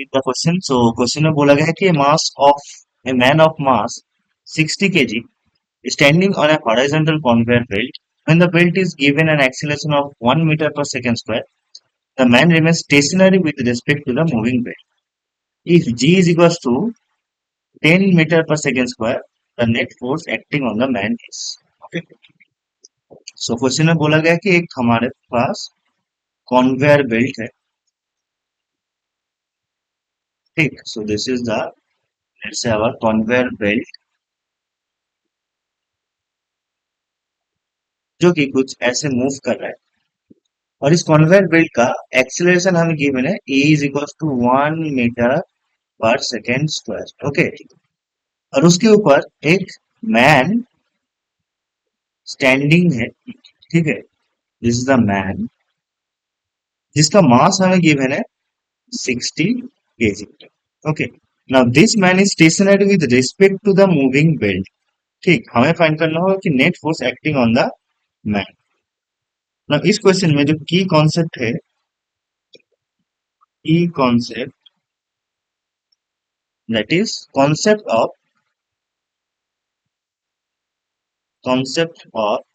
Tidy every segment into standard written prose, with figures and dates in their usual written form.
read the question. So question में बोला गया है कि a man of mass 60 kg standing on a horizontal conveyor belt. When the belt is given an acceleration of 1 meter per second square, the man remains stationary with respect to the moving belt. If g is equals to 10 meter per second square, the net force acting on the man is. Okay. So question में बोला गया है कि एक हमारे पास conveyor belt है. ठीक. So this is the let's say our conveyor belt जो कि कुछ ऐसे मूव कर रहा है और इस कॉन्वेयर बेल्ट का एक्सीलरेशन हमें गिवन है ए is equal to 1 metre per second square. Okay. और उसके ऊपर एक मैन स्टैंडिंग है. ठीक है. दिस इज द मैन जिसका मास हमें गिवन है 60 kg. Okay. Now this man is stationary with respect to the moving belt. ठीक. हमें फाइंड करना होगा कि net force acting on the man. Now इस क्वेश्चन में जो की कॉन्सेप्ट है, की concept that is concept of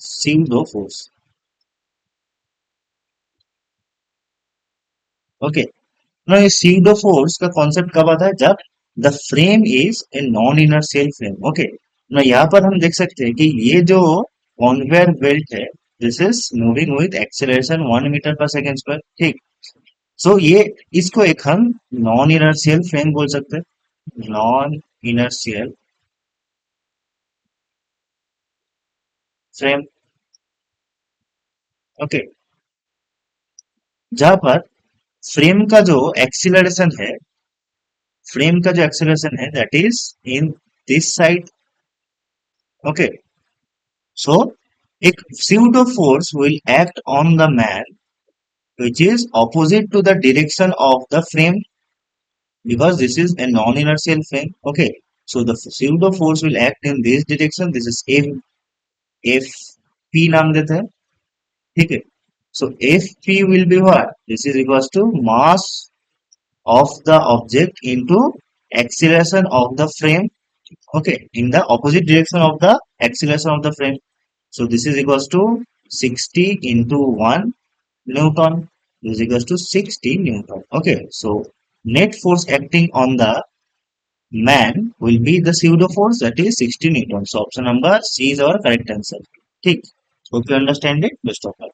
pseudo force. Okay. ना ये pseudo force का कॉन्सेप्ट कब आता है? जब the frame is a non inertial frame. Okay. ना यहाँ पर हम देख सकते हैं कि ये जो कॉन्वेयर बेल्ट है this is moving with acceleration 1 metre per second square. ठीक. सो ये इसको एक हम नॉन इनर्शियल फ्रेम बोल सकते हैं. Non inertial frame. ओके. जहां पर फ्रेम का जो एक्सीलरेशन है, फ्रेम का जो एक्सेलरेशन है that is in this side. Okay. So एक pseudo force will act on the man which is opposite to the direction of the frame because this is a non-inertial frame. Okay. So the pseudo force will act in this direction. This is f p नाम देते हैं. ठीक है. So fp will be what? This is equals to mass of the object into acceleration of the frame. Okay, in the opposite direction of the acceleration of the frame. So this is equals to 60 into 1 Newton. This is equals to 60 Newton. Okay, so net force acting on the man will be the pseudo force that is 60 Newton. So option number C is our correct answer. ठीक. Hope you understand it. Best of luck.